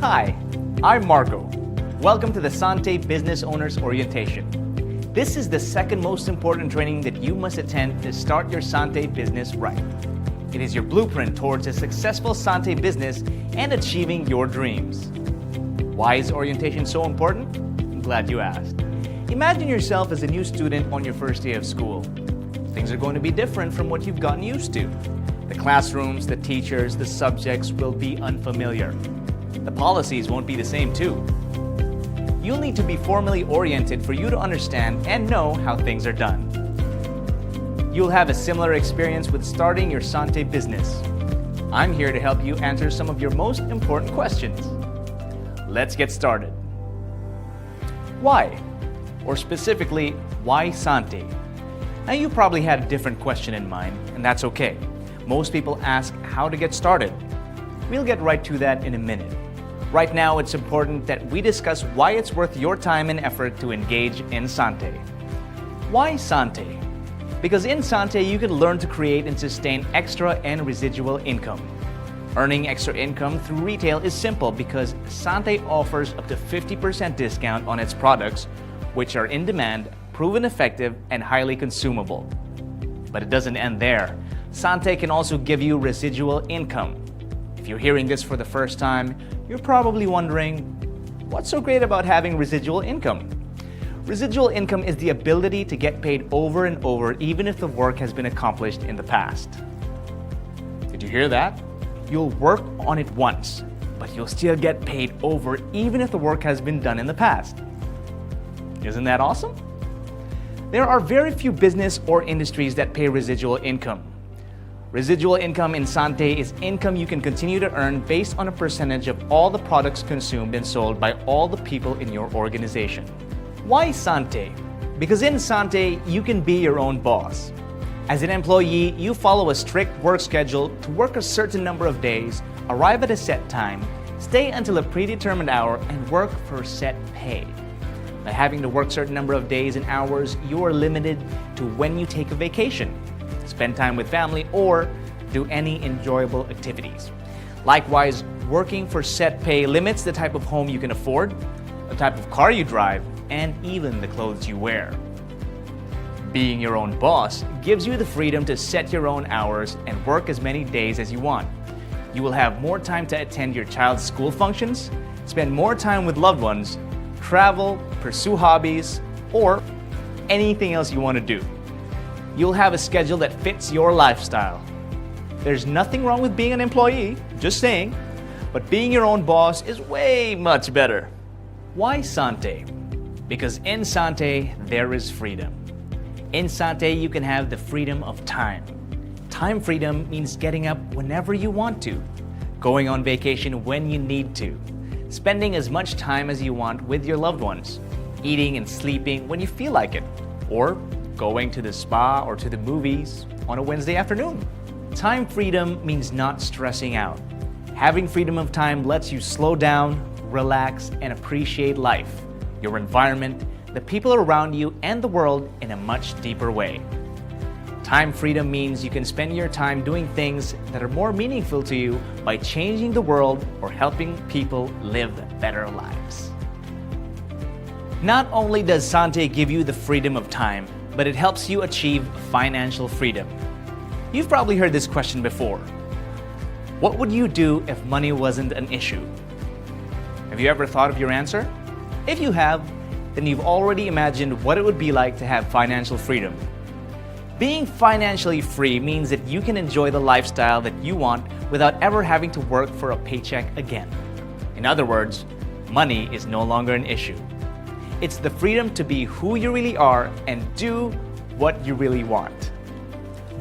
Hi, I'm Marco. Welcome to the SANTE Business Owners Orientation. This is the second most important training that you must attend to start your SANTE business right. It is your blueprint towards a successful SANTE business and achieving your dreams. Why is orientation so important? I'm glad you asked. Imagine yourself as a new student on your first day of school. Things are going to be different from what you've gotten used to. The classrooms, the teachers, the subjects will be unfamiliar. The policies won't be the same too. You'll need to be formally oriented for you to understand and know how things are done. You'll have a similar experience with starting your SANTE business. I'm here to help you answer some of your most important questions. Let's get started. Why? Or specifically, why SANTE? Now you probably had a different question in mind, and that's okay. Most people ask how to get started. We'll get right to that in a minute. Right now, it's important that we discuss why it's worth your time and effort to engage in SANTE. Why SANTE? Because in SANTE, you can learn to create and sustain extra and residual income. Earning extra income through retail is simple because SANTE offers up to 50% discount on its products, which are in demand, proven effective, and highly consumable. But it doesn't end there. SANTE can also give you residual income. If you're hearing this for the first time, you're probably wondering, what's so great about having residual income? Residual income is the ability to get paid over and over even if the work has been accomplished in the past. Did you hear that? You'll work on it once, but you'll still get paid over even if the work has been done in the past. Isn't that awesome? There are very few business or industries that pay residual income. Residual income in SANTE is income you can continue to earn based on a percentage of all the products consumed and sold by all the people in your organization. Why SANTE? Because in SANTE, you can be your own boss. As an employee, you follow a strict work schedule to work a certain number of days, arrive at a set time, stay until a predetermined hour, and work for set pay. By having to work a certain number of days and hours, you are limited to when you take a vacation, spend time with family, or do any enjoyable activities. Likewise, working for set pay limits the type of home you can afford, the type of car you drive, and even the clothes you wear. Being your own boss gives you the freedom to set your own hours and work as many days as you want. You will have more time to attend your child's school functions, spend more time with loved ones, travel, pursue hobbies, or anything else you want to do. You'll have a schedule that fits your lifestyle. There's nothing wrong with being an employee, just saying, but being your own boss is way much better. Why SANTE? Because in SANTE, there is freedom. In SANTE, you can have the freedom of time. Time freedom means getting up whenever you want to, going on vacation when you need to, spending as much time as you want with your loved ones, eating and sleeping when you feel like it, or going to the spa or to the movies on a Wednesday afternoon. Time freedom means not stressing out. Having freedom of time lets you slow down, relax, and appreciate life, your environment, the people around you, and the world in a much deeper way. Time freedom means you can spend your time doing things that are more meaningful to you by changing the world or helping people live better lives. Not only does SANTE give you the freedom of time, but it helps you achieve financial freedom. You've probably heard this question before. What would you do if money wasn't an issue? Have you ever thought of your answer? If you have, then you've already imagined what it would be like to have financial freedom. Being financially free means that you can enjoy the lifestyle that you want without ever having to work for a paycheck again. In other words, money is no longer an issue. It's the freedom to be who you really are and do what you really want.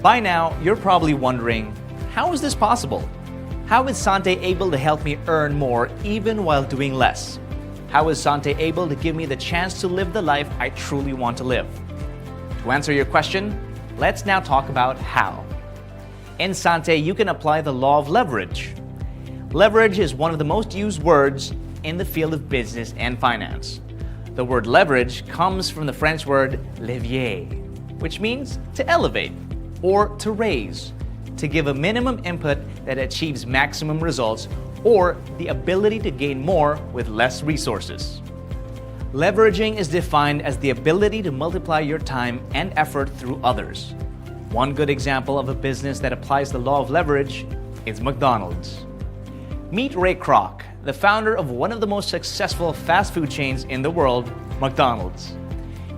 By now, you're probably wondering, how is this possible? How is SANTE able to help me earn more even while doing less? How is SANTE able to give me the chance to live the life I truly want to live? To answer your question, let's now talk about how. In SANTE, you can apply the law of leverage. Leverage is one of the most used words in the field of business and finance. The word leverage comes from the French word levier, which means to elevate or to raise, to give a minimum input that achieves maximum results, or the ability to gain more with less resources. Leveraging is defined as the ability to multiply your time and effort through others. One good example of a business that applies the law of leverage is McDonald's. Meet Ray Kroc, the founder of one of the most successful fast food chains in the world, McDonald's.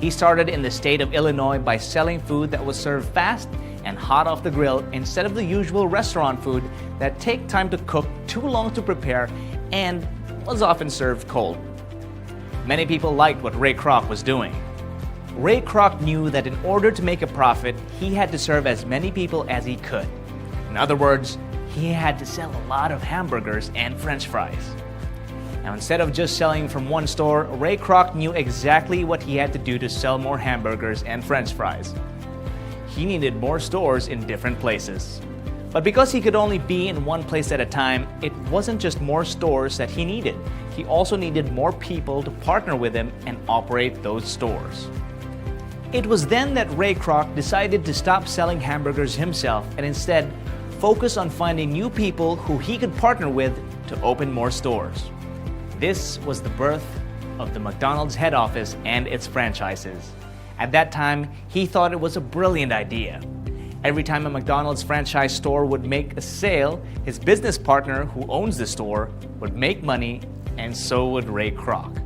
He started in the state of Illinois by selling food that was served fast and hot off the grill instead of the usual restaurant food that take time to cook, too long to prepare, and was often served cold. Many people liked what Ray Kroc was doing. Ray Kroc knew that in order to make a profit, he had to serve as many people as he could. In other words, he had to sell a lot of hamburgers and French fries. Now, instead of just selling from one store, Ray Kroc knew exactly what he had to do to sell more hamburgers and French fries. He needed more stores in different places. But because he could only be in one place at a time, it wasn't just more stores that he needed. He also needed more people to partner with him and operate those stores. It was then that Ray Kroc decided to stop selling hamburgers himself and instead focus on finding new people who he could partner with to open more stores. This was the birth of the McDonald's head office and its franchises. At that time, he thought it was a brilliant idea. Every time a McDonald's franchise store would make a sale, his business partner who owns the store would make money, and so would Ray Kroc.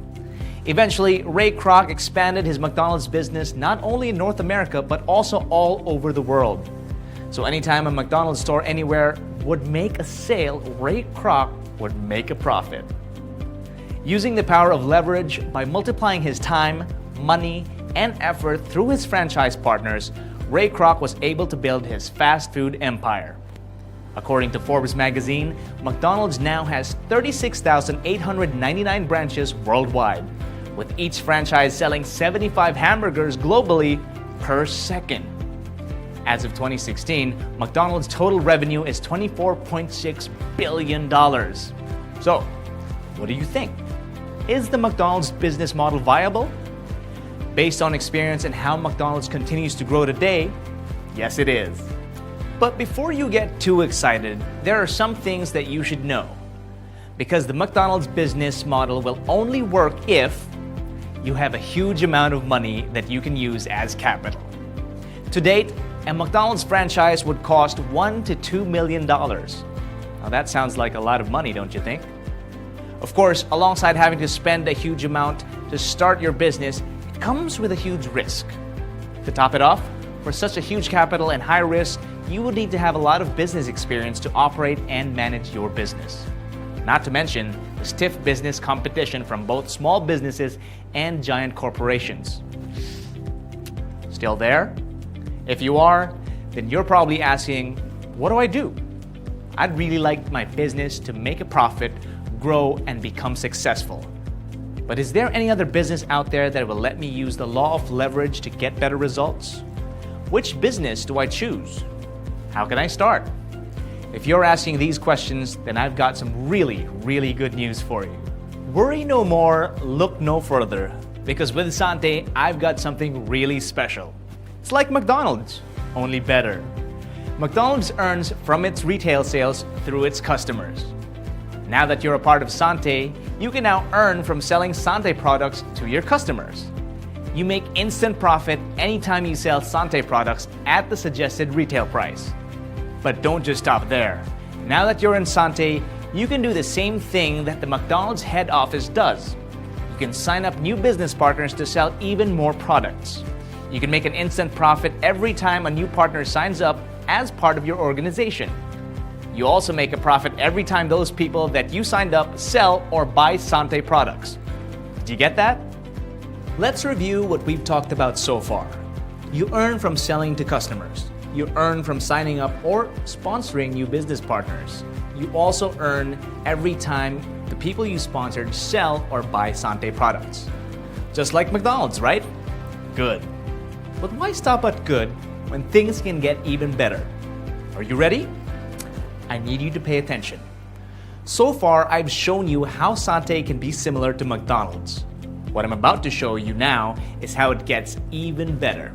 Eventually, Ray Kroc expanded his McDonald's business not only in North America, but also all over the world. So anytime a McDonald's store anywhere would make a sale, Ray Kroc would make a profit. Using the power of leverage by multiplying his time, money, and effort through his franchise partners, Ray Kroc was able to build his fast food empire. According to Forbes magazine, McDonald's now has 36,899 branches worldwide, with each franchise selling 75 hamburgers globally per second. As of 2016, McDonald's total revenue is $24.6 billion. So, what do you think? Is the McDonald's business model viable? Based on experience and how McDonald's continues to grow today, yes it is. But before you get too excited, there are some things that you should know. Because the McDonald's business model will only work if you have a huge amount of money that you can use as capital. To date, a McDonald's franchise would cost $1 to $2 million. Now that sounds like a lot of money, don't you think? Of course, alongside having to spend a huge amount to start your business, it comes with a huge risk. To top it off, for such a huge capital and high risk, you would need to have a lot of business experience to operate and manage your business. Not to mention the stiff business competition from both small businesses and giant corporations. Still there? If you are, then you're probably asking, what do I do? I'd really like my business to make a profit, grow, and become successful. But is there any other business out there that will let me use the law of leverage to get better results? Which business do I choose? How can I start? If you're asking these questions, then I've got some really good news for you. Worry no more, look no further, because with Sante, I've got something really special. It's like McDonald's, only better. McDonald's earns from its retail sales through its customers. Now that you're a part of Sante, you can now earn from selling Sante products to your customers. You make instant profit anytime you sell Sante products at the suggested retail price. But don't just stop there. Now that you're in Sante, you can do the same thing that the McDonald's head office does. You can sign up new business partners to sell even more products. You can make an instant profit every time a new partner signs up as part of your organization. You also make a profit every time those people that you signed up sell or buy Sante products. Did you get that? Let's review what we've talked about so far. You earn from selling to customers. You earn from signing up or sponsoring new business partners. You also earn every time the people you sponsored sell or buy Sante products. Just like McDonald's, right? Good. But why stop at good when things can get even better? Are you ready? I need you to pay attention. So far, I've shown you how Sante can be similar to McDonald's. What I'm about to show you now is how it gets even better.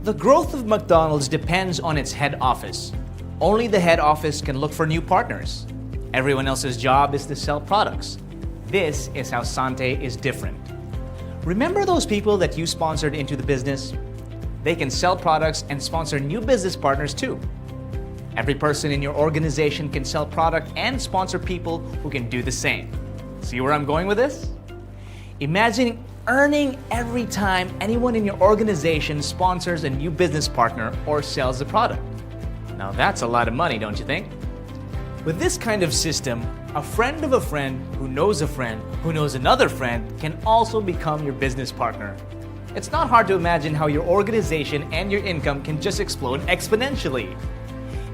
The growth of McDonald's depends on its head office. Only the head office can look for new partners. Everyone else's job is to sell products. This is how SANTE is different. Remember those people that you sponsored into the business? They can sell products and sponsor new business partners too. Every person in your organization can sell product and sponsor people who can do the same. See where I'm going with this? Imagine earning every time anyone in your organization sponsors a new business partner or sells a product. Now that's a lot of money, don't you think? With this kind of system, a friend of a friend who knows a friend who knows another friend can also become your business partner. It's not hard to imagine how your organization and your income can just explode exponentially.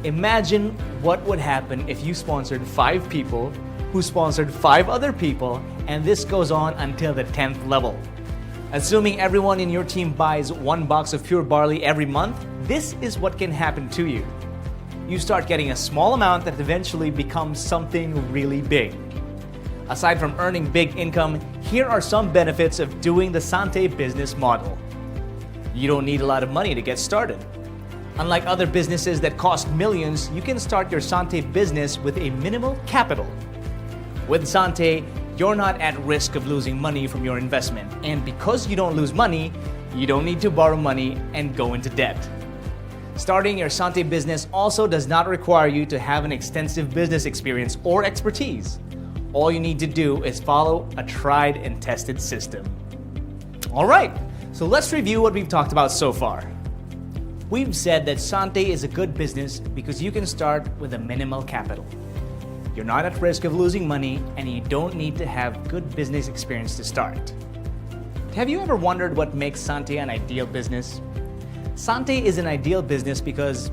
Imagine what would happen if you sponsored 5 people who sponsored 5 other people, and this goes on until the 10th level. Assuming everyone in your team buys 1 box of pure barley every month, this is what can happen to you. You start getting a small amount that eventually becomes something really big. Aside from earning big income, here are some benefits of doing the SANTE business model. You don't need a lot of money to get started. Unlike other businesses that cost millions, you can start your SANTE business with a minimal capital. With SANTE, you're not at risk of losing money from your investment, and because you don't lose money, you don't need to borrow money and go into debt. Starting your SANTE business also does not require you to have an extensive business experience or expertise. All you need to do is follow a tried and tested system. Alright, so let's review what we've talked about so far. We've said that SANTE is a good business because you can start with a minimal capital. You're not at risk of losing money, and you don't need to have good business experience to start. Have you ever wondered what makes SANTE an ideal business? SANTE is an ideal business because,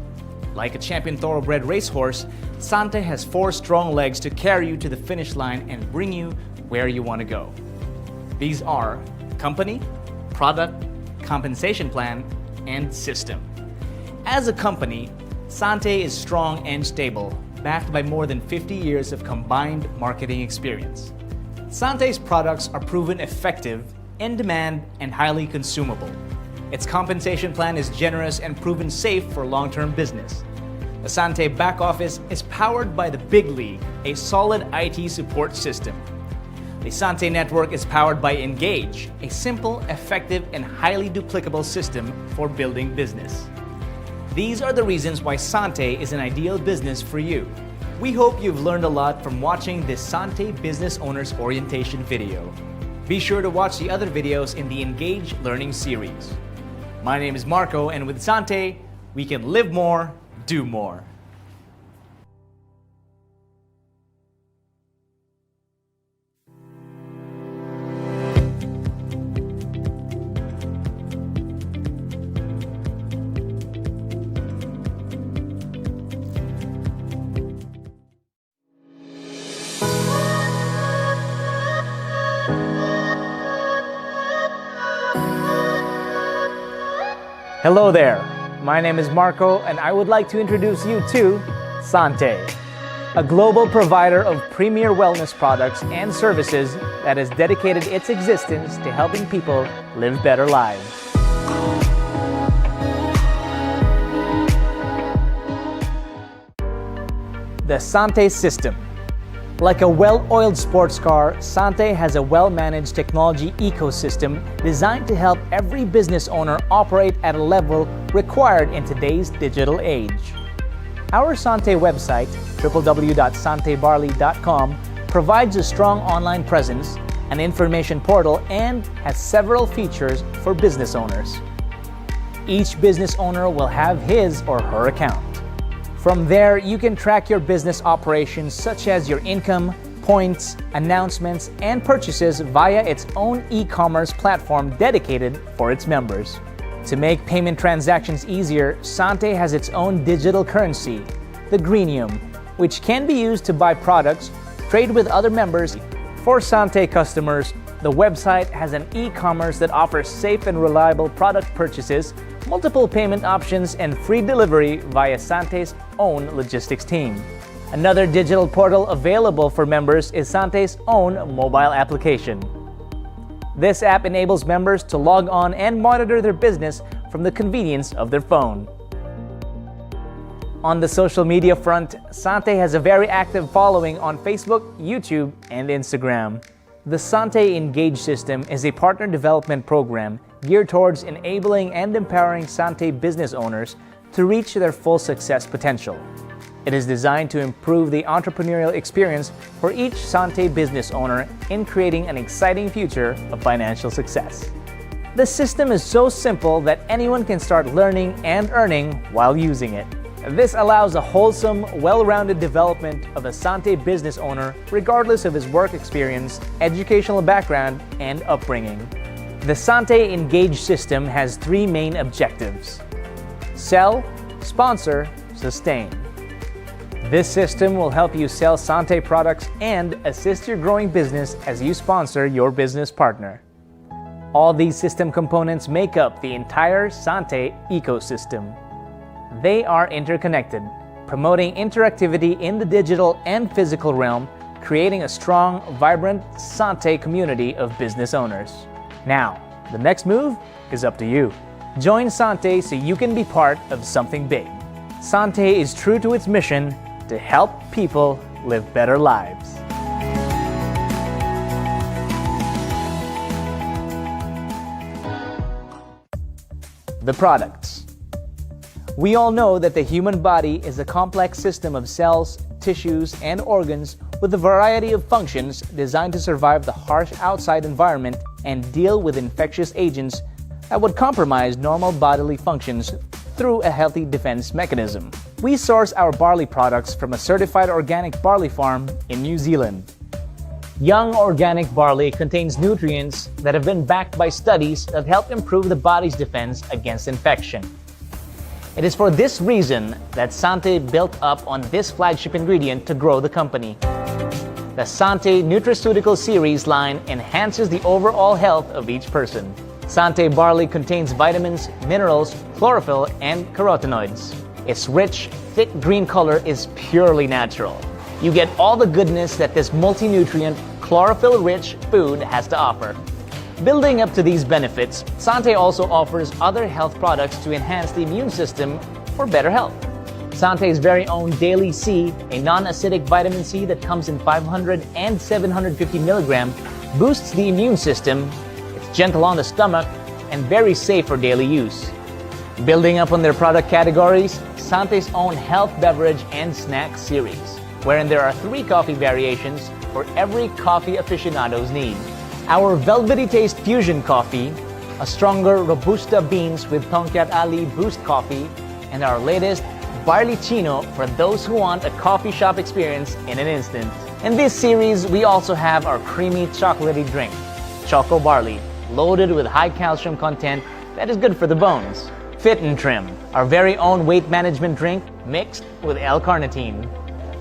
like a champion thoroughbred racehorse, SANTE has 4 strong legs to carry you to the finish line and bring you where you want to go. These are company, product, compensation plan, and system. As a company, SANTE is strong and stable, backed by more than 50 years of combined marketing experience. SANTE's products are proven effective, in demand, and highly consumable. Its compensation plan is generous and proven safe for long-term business. The SANTE back office is powered by the Big League, a solid IT support system. The SANTE network is powered by Engage, a simple, effective, and highly duplicable system for building business. These are the reasons why SANTE is an ideal business for you. We hope you've learned a lot from watching this SANTE Business Owners Orientation video. Be sure to watch the other videos in the Engage Learning series. My name is Marco, and with SANTE, we can live more, do more. Hello there, my name is Marco, and I would like to introduce you to SANTE, a global provider of premier wellness products and services that has dedicated its existence to helping people live better lives. The SANTE system. Like a well-oiled sports car, SANTE has a well-managed technology ecosystem designed to help every business owner operate at a level required in today's digital age. Our SANTE website, www.santebarley.com, provides a strong online presence, an information portal, and has several features for business owners. Each business owner will have his or her account. From there, you can track your business operations such as your income, points, announcements, and purchases via its own e-commerce platform dedicated for its members. To make payment transactions easier, SANTE has its own digital currency, the Greenium, which can be used to buy products, trade with other members. For SANTE customers, the website has an e-commerce that offers safe and reliable product purchases, multiple payment options, and free delivery via SANTE's own logistics team. Another digital portal available for members is SANTE's own mobile application. This app enables members to log on and monitor their business from the convenience of their phone. On the social media front, SANTE has a very active following on Facebook, YouTube, and Instagram. The SANTE Engage system is a partner development program geared towards enabling and empowering SANTE business owners to reach their full success potential. It is designed to improve the entrepreneurial experience for each SANTE business owner in creating an exciting future of financial success. The system is so simple that anyone can start learning and earning while using it. This allows a wholesome, well-rounded development of a SANTE business owner regardless of his work experience, educational background, and upbringing. The SANTE Engage system has three main objectives: sell, sponsor, sustain. This system will help you sell SANTE products and assist your growing business as you sponsor your business partner. All these system components make up the entire SANTE ecosystem. They are interconnected, promoting interactivity in the digital and physical realm, creating a strong, vibrant SANTE community of business owners. Now, the next move is up to you. Join SANTE so you can be part of something big. SANTE is true to its mission to help people live better lives. The products. We all know that the human body is a complex system of cells, tissues, and organs with a variety of functions designed to survive the harsh outside environment and deal with infectious agents that would compromise normal bodily functions through a healthy defense mechanism. We source our barley products from a certified organic barley farm in New Zealand. Young organic barley contains nutrients that have been backed by studies that help improve the body's defense against infection. It is for this reason that SANTE built up on this flagship ingredient to grow the company. The SANTE Nutraceutical Series line enhances the overall health of each person. SANTE barley contains vitamins, minerals, chlorophyll, and carotenoids. Its rich, thick green color is purely natural. You get all the goodness that this multi-nutrient, chlorophyll-rich food has to offer. Building up to these benefits, SANTE also offers other health products to enhance the immune system for better health. SANTE's very own Daily C, a non-acidic vitamin C that comes in 500 and 750 milligram, boosts the immune system. It's gentle on the stomach and very safe for daily use. Building up on their product categories, SANTE's own health beverage and snack series, wherein there are 3 coffee variations for every coffee aficionado's need. Our Velvety Taste Fusion Coffee, a stronger Robusta beans with Tonkat Ali Boost Coffee, and our latest Barley Chino for those who want a coffee shop experience in an instant. In this series, we also have our creamy chocolatey drink, Choco Barley, loaded with high calcium content that is good for the bones. Fit and Trim, our very own weight management drink mixed with L-carnitine.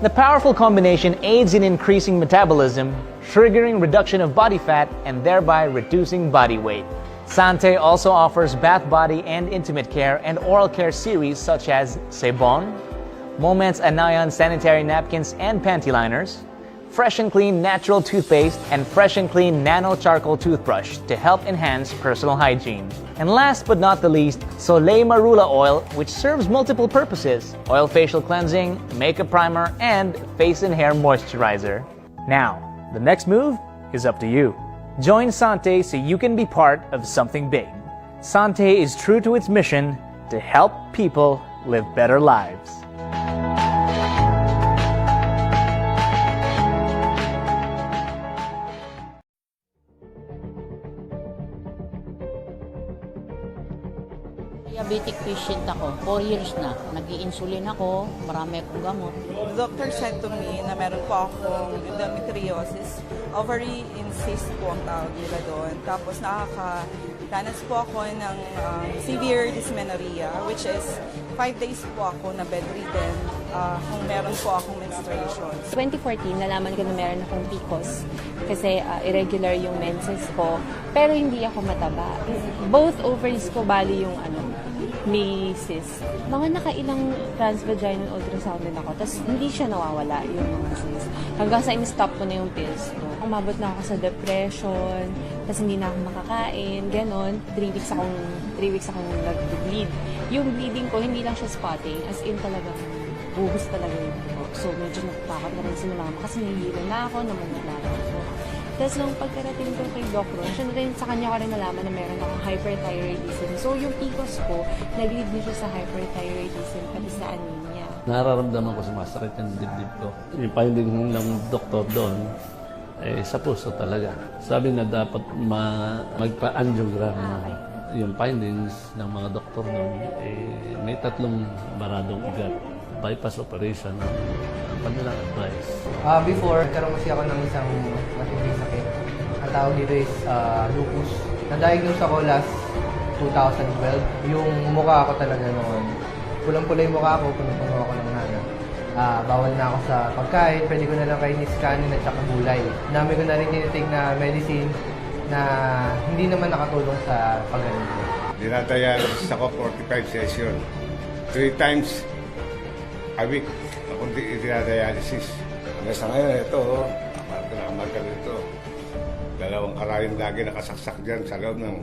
The powerful combination aids in increasing metabolism, triggering reduction of body fat, and thereby reducing body weight. SANTE also offers bath, body, and intimate care and oral care series such as Sebon, Moments Anayan sanitary napkins and panty liners, Fresh and Clean natural toothpaste, and Fresh and Clean nano charcoal toothbrush to help enhance personal hygiene. And last but not the least, Soleil Marula oil, which serves multiple purposes: oil facial cleansing, makeup primer, and face and hair moisturizer. Now, the next move is up to you. Join SANTE so you can be part of something big. SANTE is true to its mission to help people live better lives. Diabetic patient ako, 4 years na. Nag-i-insulin ako, marami akong gamot. The doctor said to me na meron po akong endometriosis. Ovary cyst po ang tawag nila doon. Tapos nakakadanas po ako ng severe dysmenorrhea, which is 5 days po ako na bedridden kung meron po akong menstruation. 2014, nalaman ko na meron akong PCOS kasi irregular yung menses ko, pero hindi ako mataba. Both ovaries ko bali yung may cyst. Mga nakailang transvaginal ultrasound din ako, tapos hindi siya nawawala yung mga cyst. Hanggang sa in-stop ko na yung pills ko. Umabot na ako sa depression, tapos hindi na ako makakain, ganon. 3 weeks akong nag-bleed. Yung bleeding ko, hindi lang siya spotting, as in talagang buhos talaga yung buhok. So medyo natatakot na rin si mama kasi nahihilo na ako, namumula na ako. Tapos nung pagkarating ko kay Doc Ron, siya na rin sa kanya ko rin nalaman na meron akong hyperthyroidism. So yung PCOS ko, nag-lead din siya sa hyperthyroidism pati sa anemia. Nararamdaman ko sumasakit yung dibdib ko. Yung finding ng doktor doon, sa puso talaga. Sabi na dapat magpa-angiogram na. Yung findings ng mga doktor noon, may 3 baradong ugat. Bypass operation ang kanilang advice. Before, nagkaroon kasi ako ng isang matinding sakit. Ang tawag dito is lupus. Na-diagnose ako last 2012. Yung mukha ko talaga noon, pulang-pula yung mukha ko, puno-puno ako ng hana. Bawal na ako sa pagkain, pwede ko na lang kainin kanin at saka gulay. Dami ko na rin tinitake na medicine na hindi naman nakatulong sa paggaling ko. Dinadialysis ako 45 session. 3 times a week akong dinadialysis. Hanggang sa ngayon, ito, marka na ito. 2 karayong lagi nakasaksak dyan sa loob ng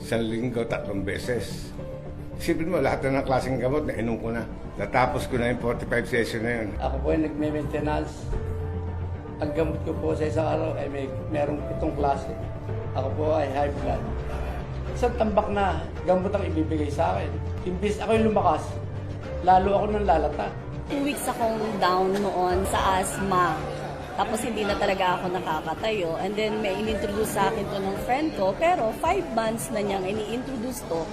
1 linggo, 3 beses. Isipin mo, lahat na ng klaseng gamot na inom ko na. Natapos ko na yung 45 session na yun. Ako po ay nagme-maintenance. Ang gamot ko po sa isang araw ay merong 7 klase. Ako po ay high blood. Isang tambak na gamot ang ibibigay sa akin. Imbis ako yung lumakas, lalo ako nang lalata. 2 weeks akong down noon sa asthma. Tapos hindi na talaga ako nakakatayo. And then may inintroduce sa akin to ng friend ko. Pero 5 months na niyang ini-introduce to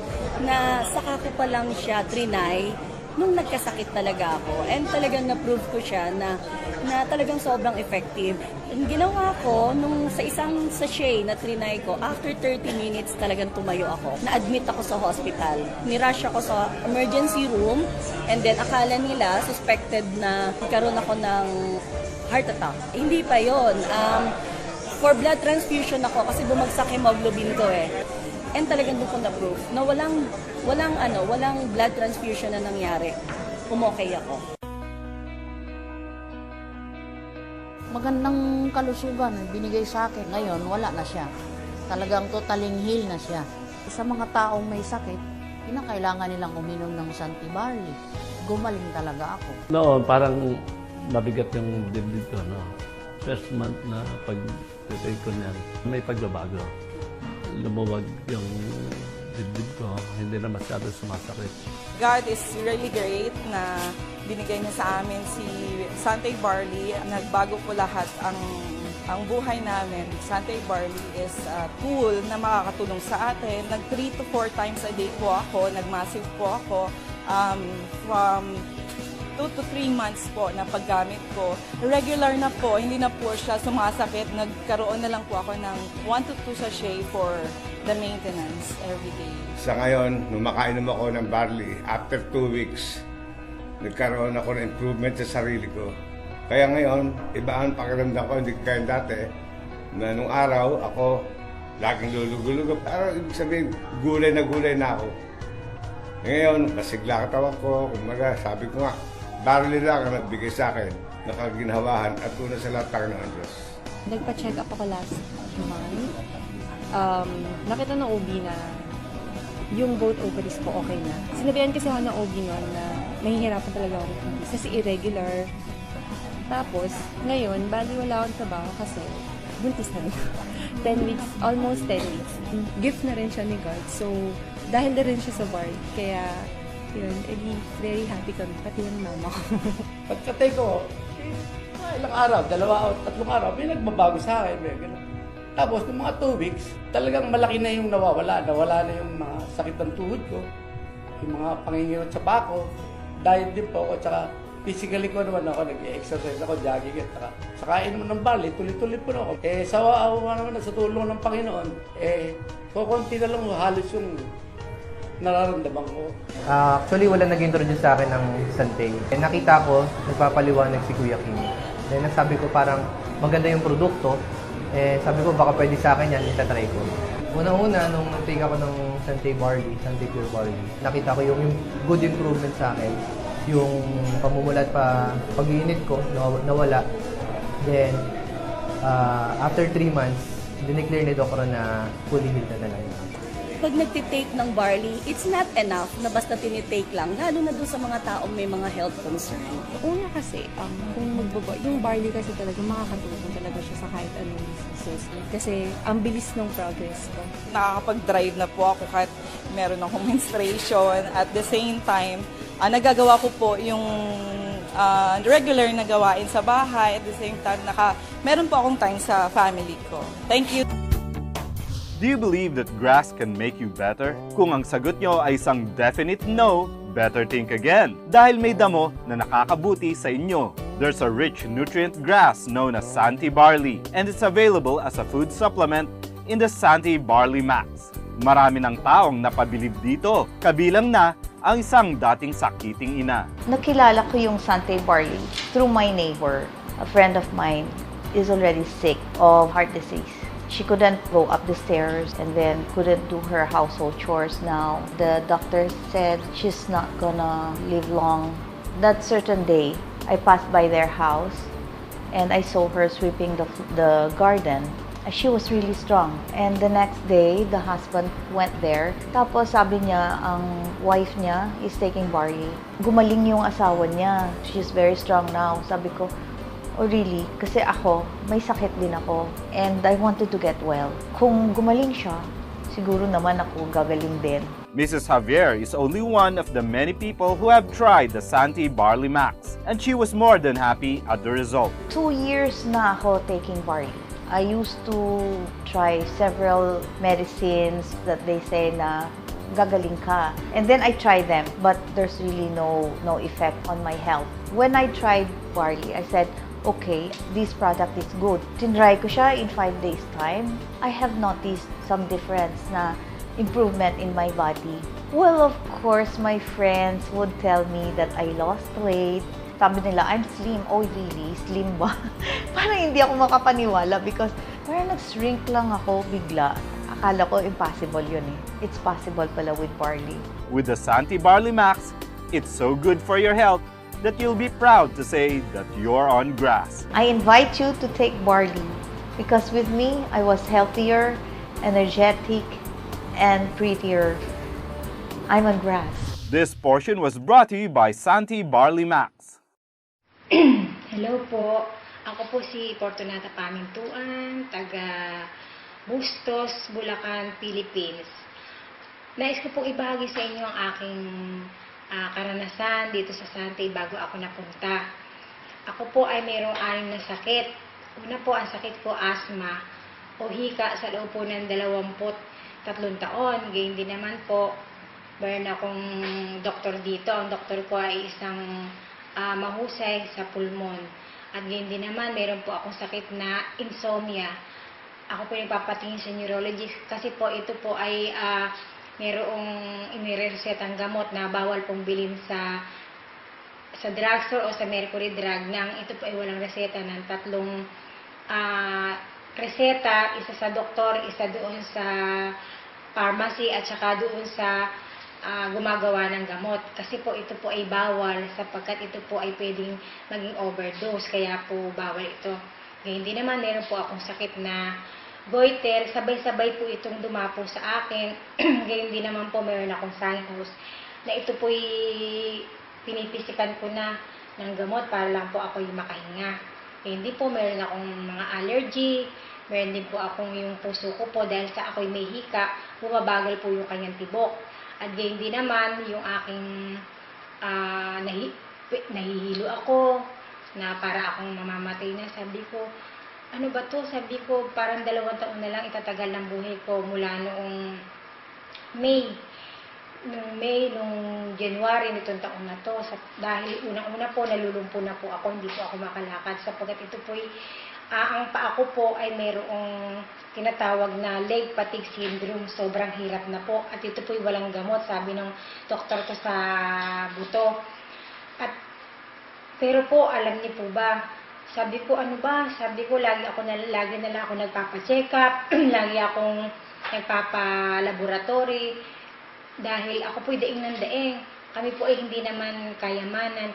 na saka ko pa lang siya trinay nung nagkasakit talaga ako. And talagang na-prove ko siya na talagang sobrang effective. Ang ginawa ko, nung sa isang sachet na trinay ko, after 30 minutes talagang tumayo ako. Na-admit ako sa hospital. Nirush ako sa emergency room. And then akala nila, suspected na karoon ako ng heart attack. Hindi pa yon. For blood transfusion ako kasi bumagsak hemoglobin ko eh. And talagang doon ko na-proof na walang blood transfusion na nangyari. Umokay ako. Magandang kalusugan binigay sa akin. Ngayon, wala na siya. Talagang totaling heal na siya. Sa mga taong may sakit, kinakailangan nilang uminom ng SANTE Barley. Gumaling talaga ako. Noon, parang mabigat yung dibdib ko. No? First month na pag-take ko niyan, may pagbabago. Lumuwag yung dibdib ko, hindi na masyado sumasakit. God is really great na binigay niya sa amin si SANTE Barley. Nagbago po lahat ang buhay namin. SANTE Barley is a tool na makakatulong sa atin. Nag 3 to 4 times a day po ako, nag-massive po ako from 2 to 3 months po na paggamit ko. Regular na po, hindi na po siya sumasakit. Nagkaroon na lang po ako ng 1 to 2 sachet for the maintenance every day. Sa ngayon, nung makainom ako ng barley, after 2 weeks, nagkaroon ako ng improvement sa sarili ko. Kaya ngayon, iba ang pakiramdam ko, hindi kaya dati, na nung araw, ako laging lulugulog. Pero ibig sabihin, gulay na ako. Ngayon, masigla katawan ko, kumaga, sabi ko nga, barley lang ang nagbigay sa akin, nakaginhawahan at una sa lahat Panginoon Diyos. Nagpa-check up ako last month. Nakita ng OB na yung both ovaries ko okay na. Sinabihan kasi ako ng OB noon na nahihirapan talaga ako kasi irregular. Tapos, ngayon, bali wala akong trabaho kasi buntis na rin. 10 weeks, almost 10 weeks. Gift na rin siya ni God. So, dahil na rin siya sa ward. Kaya, yun, very happy kami. Pati yung mama ko. Pagkatay ko, ilang araw, 2 o 3 araw, may nagbabago sa akin. Tapos, ng mga 2 weeks, talagang malaki na yung nawawala. Nawala na yung mga sakit ng tuhod ko, yung mga pangingirot sa bako. Diet din po ako, tsaka physically ko naman ako, nag-exercise ako, jogging at saka inom ng barley, tuloy-tuloy po na ako. Sa awa naman, sa tulong ng Panginoon, kukunti na lang halos yung nararamdaman ko. Actually, wala nag-introduce sa akin ng SANTE. Nakita ko, nagpapaliwanag si Kuya Kim. Then sabi ko parang maganda yung produkto. Sabi ko baka pwede sa akin yan, itatry ko. Una-una, nung nag-take ako ng SANTE Barley, SANTE Pure Barley, nakita ko yung good improvement sa akin. Yung pamumulat pag-iinit ko, nawala. Then, after 3 months, dineclare ni Doktor na fully healed na talaga. pag nagtitake ng barley, it's not enough na basta tinitake lang, lalo na dun sa mga taong may mga health concern. Una kasi, kung yung barley kasi talaga makakatulong talaga siya sa kahit anong diseases. Kasi ang bilis ng progress ko. Nakakapag-drive na po ako kahit meron akong menstruation. At the same time, nagagawa ko po yung regular na gawain sa bahay. At the same time, meron po akong time sa family ko. Thank you. Do you believe that grass can make you better? Kung ang sagot nyo ay isang definite no, better think again. Dahil may damo na nakakabuti sa inyo. There's a rich nutrient grass known as SANTE barley, and it's available as a food supplement in the SANTE Barley Max. Marami ng taong napabilib dito, kabilang na ang isang dating sakiting ina. Nakilala ko yung SANTE barley through my neighbor. A friend of mine is already sick of heart disease. She couldn't go up the stairs and then couldn't do her household chores now. The doctor said she's not gonna live long. That certain day, I passed by their house and I saw her sweeping the garden. She was really strong. And the next day, the husband went there. Tapos sabi niya, ang wife niya is taking barley. Gumaling yung asawa niya. She's very strong now. Sabi ko, oh really? Kasi ako, may sakit din ako. And I wanted to get well. Kung gumaling siya, siguro naman ako gagaling din. Mrs. Javier is only one of the many people who have tried the SANTE Barley Max, and she was more than happy at the result. 2 years na ako taking barley. I used to try several medicines that they say na gagaling ka. And then I tried them, but there's really no effect on my health. When I tried barley, I said, okay, this product is good. Tinry ko siya in 5 days time. I have noticed some difference na improvement in my body. Well, of course, my friends would tell me that I lost weight. Sabi nila, I'm slim. Oh, really? Slim ba? Parang hindi ako makapaniwala because parang nag-shrink lang ako bigla. Akala ko impossible yun eh. It's possible pala with barley. With the SANTE Barley Max, it's so good for your health that you'll be proud to say that you're on grass. I invite you to take barley because with me, I was healthier, energetic, and prettier. I'm on grass. This portion was brought to you by SANTE Barley Max. Hello po. Ako po si Fortunata Pamintuan, taga Bustos, Bulacan, Philippines. Nais ko pong ibahagi sa inyo ang aking karanasan dito sa SANTE bago ako napunta. Ako po ay mayroong 6 na sakit. Una po, ang sakit ko asthma o hika sa loob po ng 23 taon. Gayun din naman po, mayroon akong doktor dito. Ang doktor ko ay isang mahusay sa pulmon. At gayun din naman, mayroon po akong sakit na insomnia. Ako po yung papatingin sa neurologist kasi po ito po ay mayroong iniresetang gamot na bawal pong bilhin sa drugstore o sa mercury drug nang ito po ay walang reseta ng 3 reseta, isa sa doktor, isa doon sa pharmacy at saka doon sa gumagawa ng gamot. Kasi po ito po ay bawal sapagkat ito po ay pwedeng maging overdose kaya po bawal ito. Ngayon din naman meron po akong sakit na goiter, sabay-sabay po itong dumapo sa akin. Ngayon din naman po meron akong sinus na ito po'y pinipisikan ko na ng gamot para lang po ako yung makahinga. Ngayon din po meron akong mga allergy, meron din po akong yung puso ko po dahil sa ako'y may hika, bumabagal po yung kanyang tibok. At ngayon din naman yung aking nahihilo ako na para akong mamamatay na. Sabi ko, ano ba to? Sabi ko, parang 2 taon na lang itatagal ng buhay ko mula noong May. Nung January nitong taon na to. Dahil unang-una po, nalulumpo na po ako, hindi po ako makalakad. Sapagkat ito po, ang paa ko po ay mayroong tinatawag na leg fatigue syndrome. Sobrang hirap na po. At ito po walang gamot, sabi ng doktor ko sa buto. Pero po, alam niyo po ba, sabi ko, ano ba? Sabi ko, lagi na lang ako nagpapa-check up, lagi akong nagpapa-laboratory, dahil ako po'y daing ng daing. Kami po ay hindi naman kayamanan,